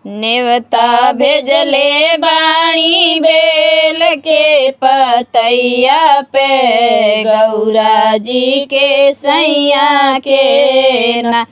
नेवता भेजले बाणी बेल के पतैया पे गौरा जी के सैया के ना।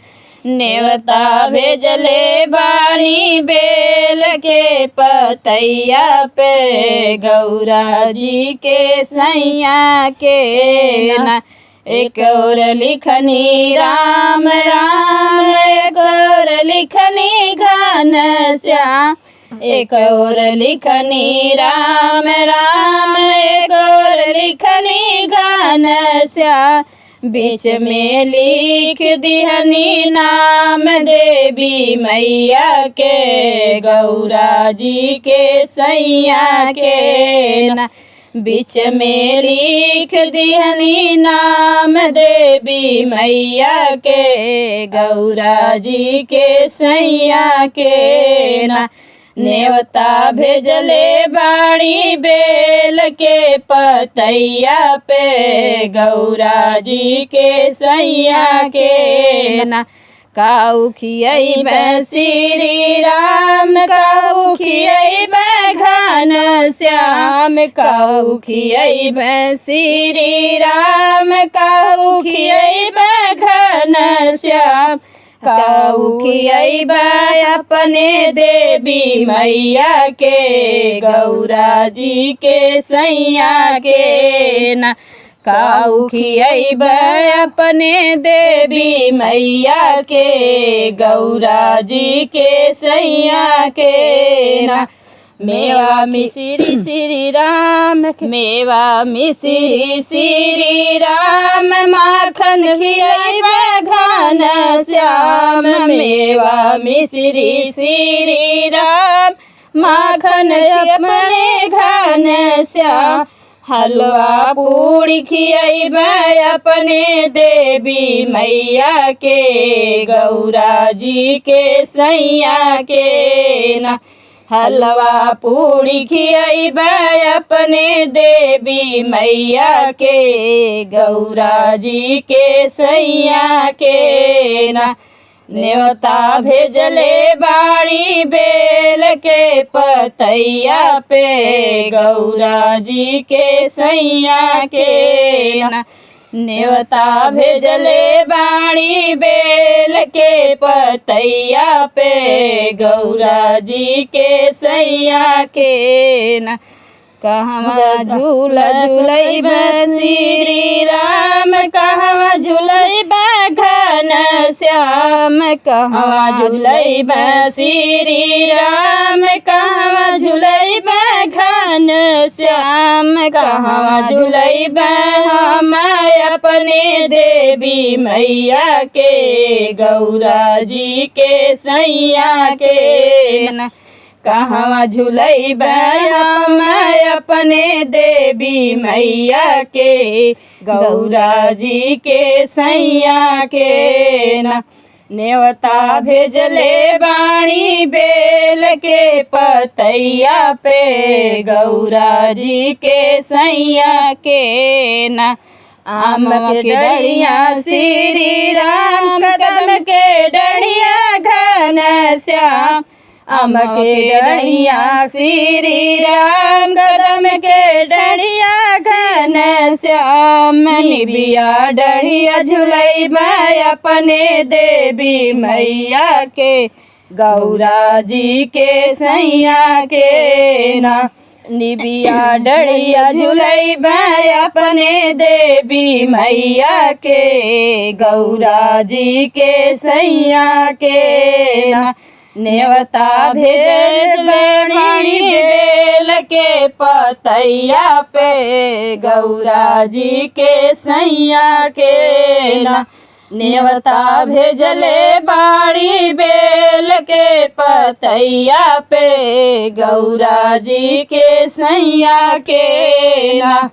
नेवता भेजले बाणी बेल के पतैया पे गौरा जी के सैया के ना। एक और लिखनी राम राम, एक और लिखनी घन श्याम। एक और लिखनी राम राम, एक और लिखनी घन श्याम। बीच में लिख दिहनी नाम देवी मैया के गौरा जी के सैया के ना। बीच में लिख दिहनी नाम देवी मैया के गौरा जी के सैया के ना। नेवता भेजले बाणी बेल के पतैया पे गौरा जी के सैया के ना। काऊ खियैबे श्री राम, काऊ खियैबे घन श्याम। काऊ खियैबे श्री राम, काऊ खियैबे घन श्याम। काऊ खियैबे अपने देवी मैया के गौरा जी के सैया के ना। काऊ खियैबे अपने देवी मैया के गौरा जी के सैया के ना। मेवा मिश्री श्री राम, मेवा मिश्री श्री राम। माखन खियैबे घन श्याम। मेवा मिश्री श्री राम, माखन अपने घन श्याम। हलवा पूड़ी खियैबे अपने देवी मैया के गौरा जी के सैया के ना। हलवा पूड़ी खियैबे अपने देवी मैया के गौरा जी के सैया के ना। नेवता भेजले बाणी बेल के पतैया पे गौरा जी के सैया के ना। नेवता भेजले बाणी बेल के पतैया पे गौरा जी के सैया के ना। कहवा झूला झूलैबे श्री राम, कहवा झूलैबे घन श्याम। कहवा झूलैबे श्री राम, कहवा झूलैबे घन श्याम। कहवा झूलैबे हम अपने देवी मैया के गौरा जी के सैया के ना। कहवा झूलैबे हम अपने देवी मैया के गौरा जी के सैया के ना। नेवता भेजले बाणी बेल के पतैया पे गौरा जी के सैया के ना। आम के डढ़िया श्री राम, कदम के डढ़िया घन श्याम। आम के डढ़िया श्री राम, कदम के डढ़िया घन श्याम। निबिया डढ़िया झूलैबे अपने देवी मैया के गौरा जी के सैया के ना। निबिया डढ़िया झूलैबे अपने देवी मैया के गौरा जी के सैया के ना। नेवता भेजले बाणी बेल के पतैया पे गौरा जी के सैया के ना। नेवता भेजले बाणी बेल के पतैया पे गौरा जी के सैया के ना।